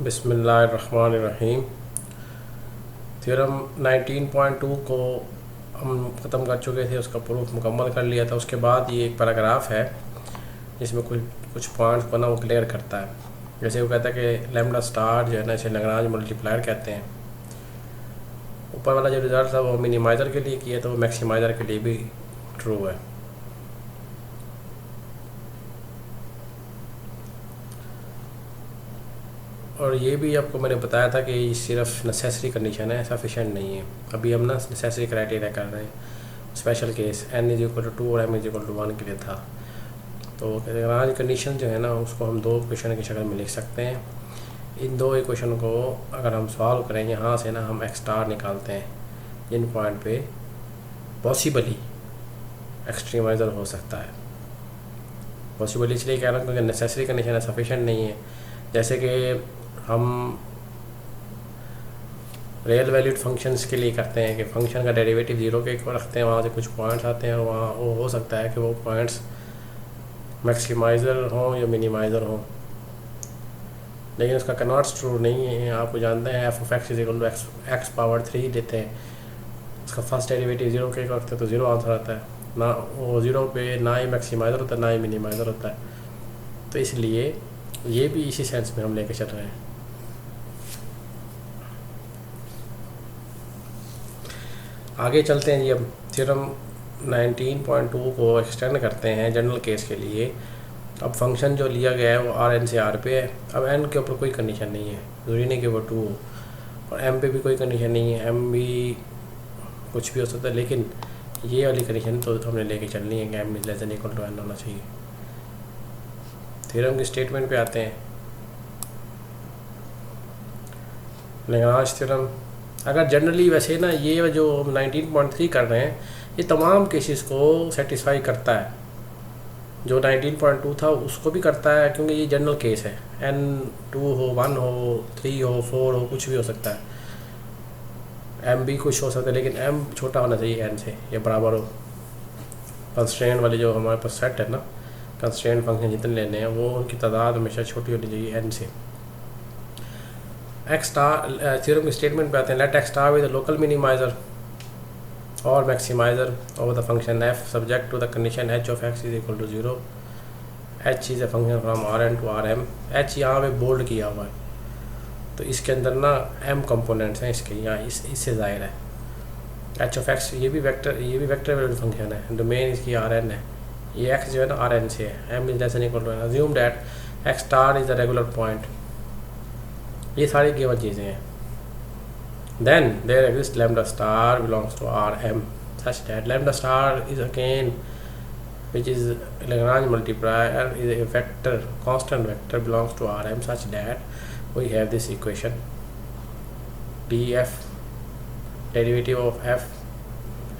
बिस्मिल्लाहिर्रहमानिर्रहीम। थ्योरम 19.2 को हम ख़त्म कर चुके थे, उसका प्रूफ मुकम्मल कर लिया था। उसके बाद ये एक पैराग्राफ है जिसमें कुछ पॉइंट्स को ना वो क्लियर करता है। जैसे वो कहता है कि लैम्डा स्टार जो है ना, इसे लाग्रांज मल्टीप्लायर कहते हैं। ऊपर वाला जो रिज़ल्ट था वो मिनिमाइज़र के लिए किया, तो वो मैक्सिमाइज़र के लिए भी ट्रू है। और ये भी आपको मैंने बताया था कि सिर्फ नेसेसरी कंडीशन है, सफिशेंट नहीं है। अभी हम ना नेसेसरी क्राइटेरिया कर रहे हैं। स्पेशल केस n=2 और m=1 के लिए था। तो लाग्रांज कंडीशन जो है ना, उसको हम दो इक्वेशन की शक्ल में लिख सकते हैं। इन दो इक्वेशन को अगर हम सॉल्व करें, यहाँ से ना हम x स्टार निकालते हैं जिन पॉइंट पे पॉसिबली एक्सट्रीमाइज़र हो सकता है। पॉसिबली इसलिए कह रहा हूँ क्योंकि नेसेसरी कंडीशन है, सफिशेंट नहीं है। जैसे कि हम रियल वैल्यूड फंक्शंस के लिए करते हैं कि फंक्शन का डेरिवेटिव 0 के इक्वल रखते हैं, वहाँ से कुछ पॉइंट्स आते हैं और वहाँ वो हो सकता है कि वो पॉइंट्स मैक्सिमाइज़र हों या मिनिमाइज़र हों, लेकिन उसका कन्वर्ट्स ट्रू नहीं है। आपको जानते हैं f(x)=x⁻³ लेते हैं, उसका फर्स्ट डेरिवेटिव 0 के इक्वल रखते हैं तो 0 आंसर आता है ना। वो 0 पे ना ही मैक्सिमाइज़र होता है ना ही मिनिमाइज़र होता है। तो इसलिए ये भी इसी सेंस में हम लेके चल रहे हैं। आगे चलते हैं जी। अब थ्योरम 19.2 को एक्सटेंड करते हैं जनरल केस के लिए। अब फंक्शन जो लिया गया है वो Rn से R पे है। अब n के ऊपर कोई कंडीशन नहीं है, ज़रूरी नहीं कि वो 2 हो, और m पे भी कोई कंडीशन नहीं है, m भी कुछ भी हो सकता है। लेकिन ये वाली कंडीशन तो हमने लेके चलनी है कि m=n होना चाहिए। थ्योरम की स्टेटमेंट पे आते हैं। लाग्रांज थ्योरम अगर जनरली वैसे ना ये जो 19.3 कर रहे हैं ये तमाम केसेस को सेटिस्फाई करता है। जो 19.2 था उसको भी करता है, क्योंकि ये जनरल केस है। n 2 हो, 1 हो, 3 हो, 4 हो, कुछ भी हो सकता है। m भी कुछ हो सकता है, लेकिन m छोटा होना चाहिए n से या बराबर हो। कंस्ट्रेंट वाले जो हमारे पास सेट है ना, कंस्ट्रेंट फंक्शन जितने लेने हैं वो उनकी तादाद हमेशा छोटी होनी चाहिए n से। x स्टार थ्योरम की स्टेटमेंट पे आते हैं। Let x star with the local minimizer और maximizer of the function f subject to the condition h(x)=0। h is a function from Rn to Rm। h यहाँ पे bold किया हुआ है, तो इसके अंदर ना m कंपोनेंट्स हैं इसके, यहाँ इससे ज़ाहिर है। h(x) ये भी वेक्टर वैल्यूड फंक्शन है, डोमेन इसकी Rn है। ये x जो है ना Rn से है। m=n assume that x star is a regular point. ये सारी गिवन चीज़ें हैं। Then there exists lambda star belongs to Rm such that lambda star is again, which is Lagrange multiplier, is a vector, constant vector belongs to Rm such that we have this equation df derivative of f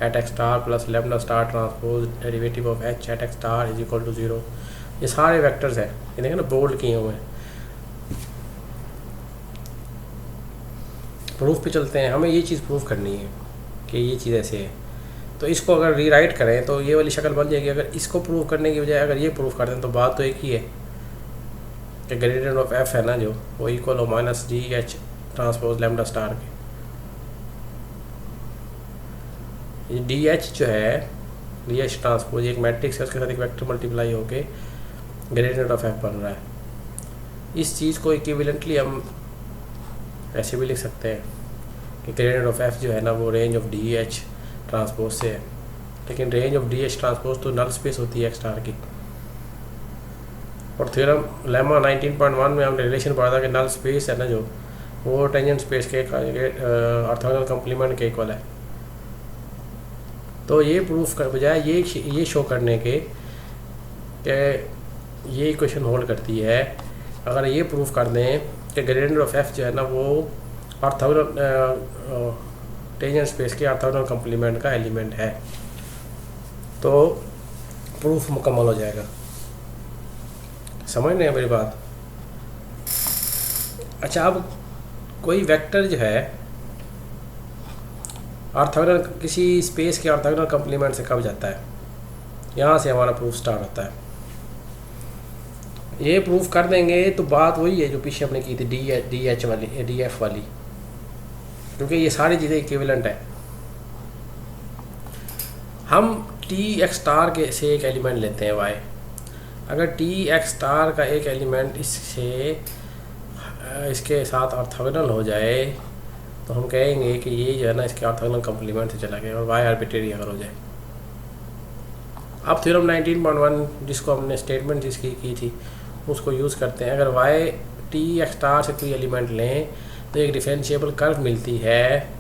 at x star plus lambda star transpose derivative of h at x star is equal to 0। ये सारे vectors हैं, ये देखें ना bold किए हुए हैं। Proof पे चलते हैं। हमें ये चीज़ प्रूफ करनी है कि ये चीज़ ऐसे है, तो इसको अगर रीराइट करें तो ये वाली शक्ल बन जाएगी। अगर इसको प्रूफ करने की बजाय अगर ये प्रूफ कर दें तो बात तो एक ही है कि ग्रेडियंट ऑफ f है ना, जो वो इक्वल हो -gh ट्रांसपोज लैम्डा स्टार के। ये dh जो है, dh ट्रांसपोज एक मैट्रिक्स है, उसके साथ एक वेक्टर मल्टीप्लाई होके ग्रेडियंट ऑफ f बन रहा है। इस चीज़ को इक्विवेलेंटली हम ऐसे भी लिख सकते हैं कि ग्रेडियंट ऑफ f जो है ना वो रेंज ऑफ dh ट्रांसपोज से है, लेकिन रेंज ऑफ dh ट्रांसपोज तो नल स्पेस होती है x स्टार की। और थ्योरम लेमा 19.1 में हमने रिलेशन पढ़ा था कि नल स्पेस है ना जो, वो टेंजेंट स्पेस के ऑर्थोगोनल कॉम्प्लीमेंट के इक्वल है। तो ये प्रूफ कर बजाय ये शो करने के कि ये इक्वेशन होल्ड करती है, अगर ये प्रूफ कर दें कि ग्रेडियंट ऑफ f जो है ना वो ऑर्थोगोनल टेंजेंट स्पेस के ऑर्थोगोनल कॉम्प्लीमेंट का एलिमेंट है, तो प्रूफ मुकम्मल हो जाएगा। समझ रहे हैं मेरी बात? अच्छा, अब कोई वेक्टर जो है ऑर्थोगोनल किसी स्पेस के ऑर्थोगोनल कॉम्प्लीमेंट से कब जाता है, यहाँ से हमारा प्रूफ स्टार्ट होता है। ये प्रूफ कर देंगे तो बात वही है जो पीछे हमने की थी डी एच वाली, डी एफ वाली, क्योंकि ये सारी चीज़ें इक्विवेलेंट है। हम टी एक्स स्टार के से एक एलिमेंट लेते हैं वाई। अगर टी एक्स स्टार का एक एलिमेंट इसके साथ ऑर्थोगोनल हो जाए तो हम कहेंगे कि ये जो है ना इसके ऑर्थोगोनल कंप्लीमेंट से चला गया और वाई आर्बिट्रेरी अगर हो जाए। अब थ्योरम 19.1 जिसको हमने स्टेटमेंट जिसकी की थी उसको यूज़ करते हैं। अगर वाई टी एक्स स्टार से कोई एलिमेंट लें तो एक डिफरेंशिएबल कर्व मिलती है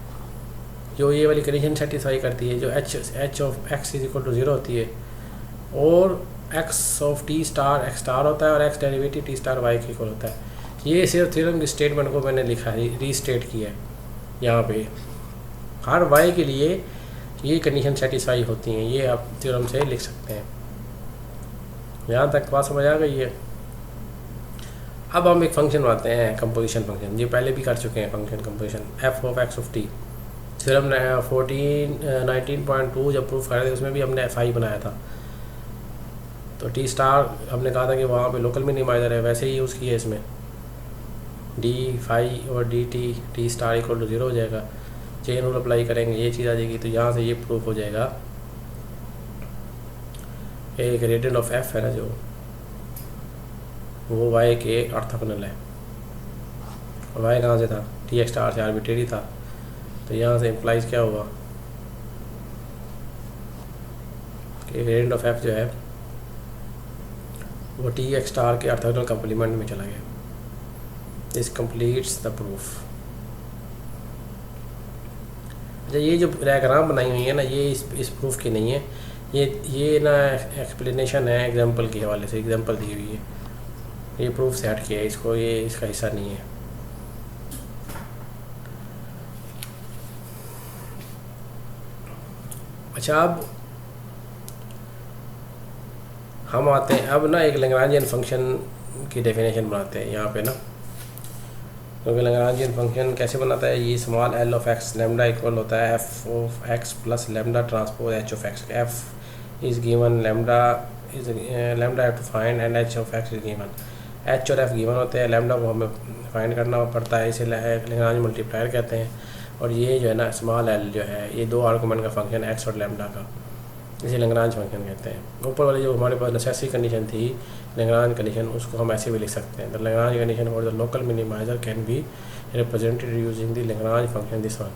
जो ये वाली कंडीशन सेटिस्फाई करती है, जो H of X is equal to 0 होती है और X of T star X star होता है और X derivative T star Y के इक्वल होता है। ये सिर्फ थ्योरम की स्टेटमेंट को मैंने लिखा है, रीस्टेट किया है यहाँ पे। हर वाई के लिए ये कंडीशन सेटिस्फाई होती हैं, ये आप थ्योरम से लिख सकते हैं। यहाँ तक बात समझ आ गई है। अब हम एक फंक्शन बनाते हैं, कंपोजिशन फंक्शन, ये पहले भी कर चुके हैं function composition, F of x of T. Theorem 19.2 जब प्रूफ कर रहे थे उसमें भी हमने एफ आई बनाया था। तो टी स्टार हमने कहा था कि वहाँ पे लोकल मिनिमाइजर है, वैसे ही यूज़ किया इसमें। डी फाई और D T star equal to 0 हो जाएगा। चेन रूल अप्लाई करेंगे, ये चीज़ आ जाएगी, तो यहाँ से ये प्रूफ हो जाएगा। एक ग्रेडियंट ऑफ एफ है ना जो, वो वाई के ऑर्थोगोनल है। और वाई कहाँ से था? टी एक्स स्टार से, आर्बिट्रेरी था। तो यहाँ से इम्प्लाइज क्या हुआ कि ग्रेडियंट ऑफ एफ जो है वो टी एक्स स्टार के ऑर्थोगोनल कंप्लीमेंट में चला गया। This completes the proof. अच्छा, ये जो डायग्राम बनाई हुई है ना, ये इस प्रूफ की नहीं है, ये ना एक्सप्लेनेशन है एग्जांपल के हवाले से, एग्जांपल दी हुई है। ये प्रूफ से हट के है, इसको ये इसका हिस्सा नहीं है। अच्छा, अब हम आते हैं, अब ना एक लैग्रांजियन फंक्शन की डेफिनेशन बनाते हैं यहाँ पे ना, क्योंकि लैग्रांजियन फंक्शन कैसे बनाता है, ये small L of X lambda equal होता है F of X plus lambda transpose H of X. F is given, lambda have to find and H of X is given. H और F given होते हैं, lambda को हमें find करना पड़ता है, इसे लैग्रांज मल्टीप्लायर कहते हैं। और ये जो है ना स्मॉल एल जो है, ये दो आर्गुमेंट का फंक्शन एक्स और लेमडा का, इसे लैग्रांज फंक्शन कहते हैं। ऊपर वाली जो हमारे पास नेसेसरी कंडीशन थी लैग्रांज कंडीशन, उसको हम ऐसे भी लिख सकते हैं। The Lagrange condition for the local minimiser can be represented using the Lagrange function this one.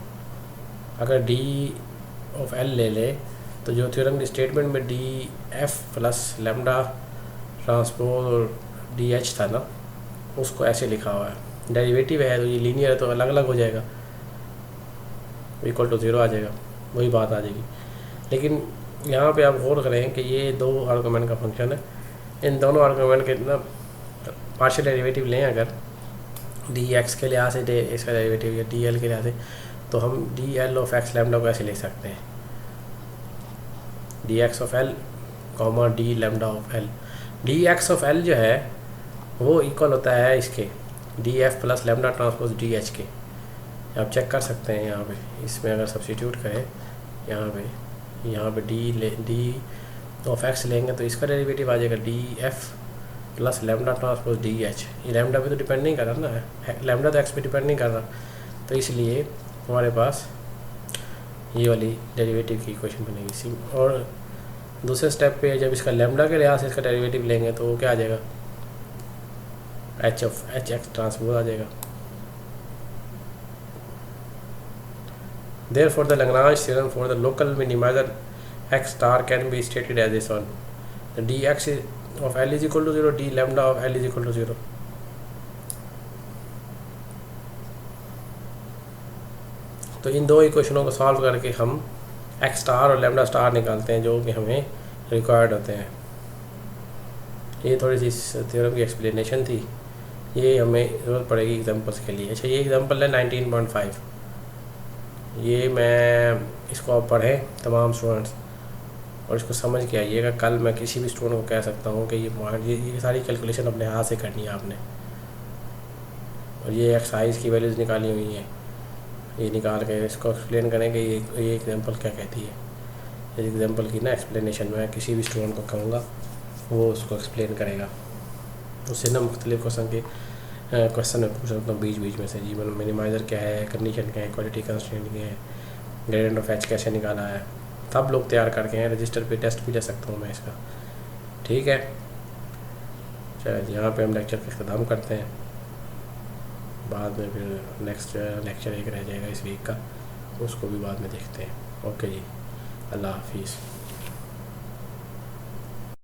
अगर डी ऑफ एल ले ले तो जो थ्योरम की स्टेटमेंट में D F plus lambda transpose और डी एच था ना, उसको ऐसे लिखा हुआ है। डेरिवेटिव है तो ये लीनियर है तो अलग अलग हो जाएगा, इक्वल टू 0 आ जाएगा, वही बात आ जाएगी। लेकिन यहाँ पे आप गौर करें कि ये दो आर्गुमेंट का फंक्शन है, इन दोनों आर्गुमेंट के ना पार्शियल डेरिवेटिव लें अगर डी एक्स के लिहाज से इसका डेरिवेटिव या डी एल के लिहाज से, तो हम D L of X lambda को ऐसे लिख सकते हैं, D x of L comma D lambda of L. D x of L जो है वो इक्वल होता है इसके D F plus lambda transpose D H के। आप चेक कर सकते हैं यहाँ पे, इसमें अगर सब्स्टिट्यूट करें यहाँ पे डी ऑफ एक्स लेंगे तो इसका डेरिवेटिव आ जाएगा D F plus lambda transpose D H. ये लेमडा पे तो डिपेंड नहीं कर रहा ना, लेमडा तो एक्स पे डिपेंड नहीं कर रहा, तो इसलिए हमारे पास ये वाली डेरिवेटिव की इक्वेशन बनेगी। और दूसरे स्टेप पे जब इसका लेमडा के लिहाज से इसका डेरिवेटिव लेंगे तो वो क्या आ जाएगा, H of H X transpose आ जाएगा। Therefore, the Lagrange theorem for the local minimizer x star can be stated as this one: the dx of L is equal to 0, d lambda of L is equal to 0. तो इन दो इक्वेशनों को solve करके हम x star और lambda star निकालते हैं जो कि हमें रिक्वायर्ड होते हैं। ये थोड़ी सी इस थ्योरम की एक्सप्लेनेशन थी, ये हमें ज़रूरत पड़ेगी एग्जांपल्स के लिए। अच्छा, ये एग्जांपल है 19.5, ये मैं इसको आप पढ़ें तमाम स्टूडेंट्स और इसको समझ के आइएगा। कल मैं किसी भी स्टूडेंट को कह सकता हूँ कि ये सारी कैलकुलेशन अपने हाथ से करनी है आपने। और ये एक्सरसाइज की वैल्यूज़ निकाली हुई हैं, ये निकाल के इसको एक्सप्लेन करें कि ये एग्जांपल क्या कहती है। इस एग्जांपल की ना एक्सप्लेनेशन मैं किसी भी स्टूडेंट को कहूँगा, वो उसको एक्सप्लेन करेगा। उससे ना मुख्तलिफ क्वेश्चन मैं पूछ सकता हूँ बीच बीच में से जी। मिनिमाइज़र क्या है, कंडीशन क्या है, क्वालिटी कंस्ट्रेंट क्या है, ग्रेडियंट ऑफ एच कैसे निकाला है, सब लोग तैयार करके हैं। रजिस्टर पे टेस्ट भी ले सकता हूँ मैं इसका। ठीक है, चलिए यहाँ पे हम लेक्चर का ख़त्म करते हैं। बाद में फिर नेक्स्ट लेक्चर एक रह जाएगा इस वीक का, उसको भी बाद में देखते हैं। ओके जी, अल्लाह हाफिज़।